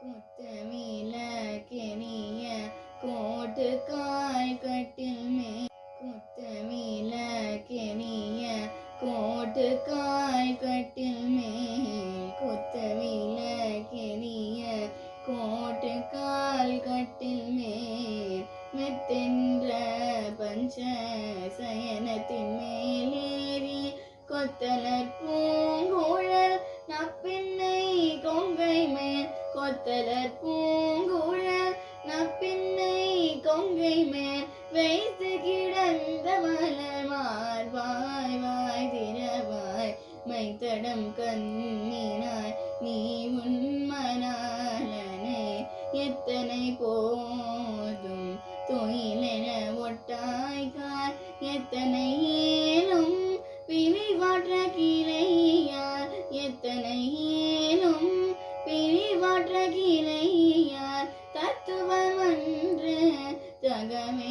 குத்தமிழ கெனிய கோட்டு கால் கட்டில் மேல் குத்தமிழ கெனிய கோட்டு கால் கட்டில் மேல் குத்தமிழ கெனிய கோட்டு கால் கட்டில் மேல் மெத்தென்ற பஞ்ச சயனத்தின் மேலேறி கொத்தலர் பூங்குழல் நப்பின்னை கொங்கை மேல் கொத்தலர் பூங்குழல் நப்பின்னை கொங்கை மேல் வைத்து கிடந்த மலர் மார்பாய் வாய் திறவாய் மைத்தடம் கண்ணினாய் நீ உன்மனாலனை எத்தனை போதும் தொழிலென ஒட்டாய்கார் எத்தனை ஏலும் பிரிவாற்ற கிளையார் எத்தனை ஏலும் பிரிவாற்ற கிளையார் தத்துவமன்று தகமே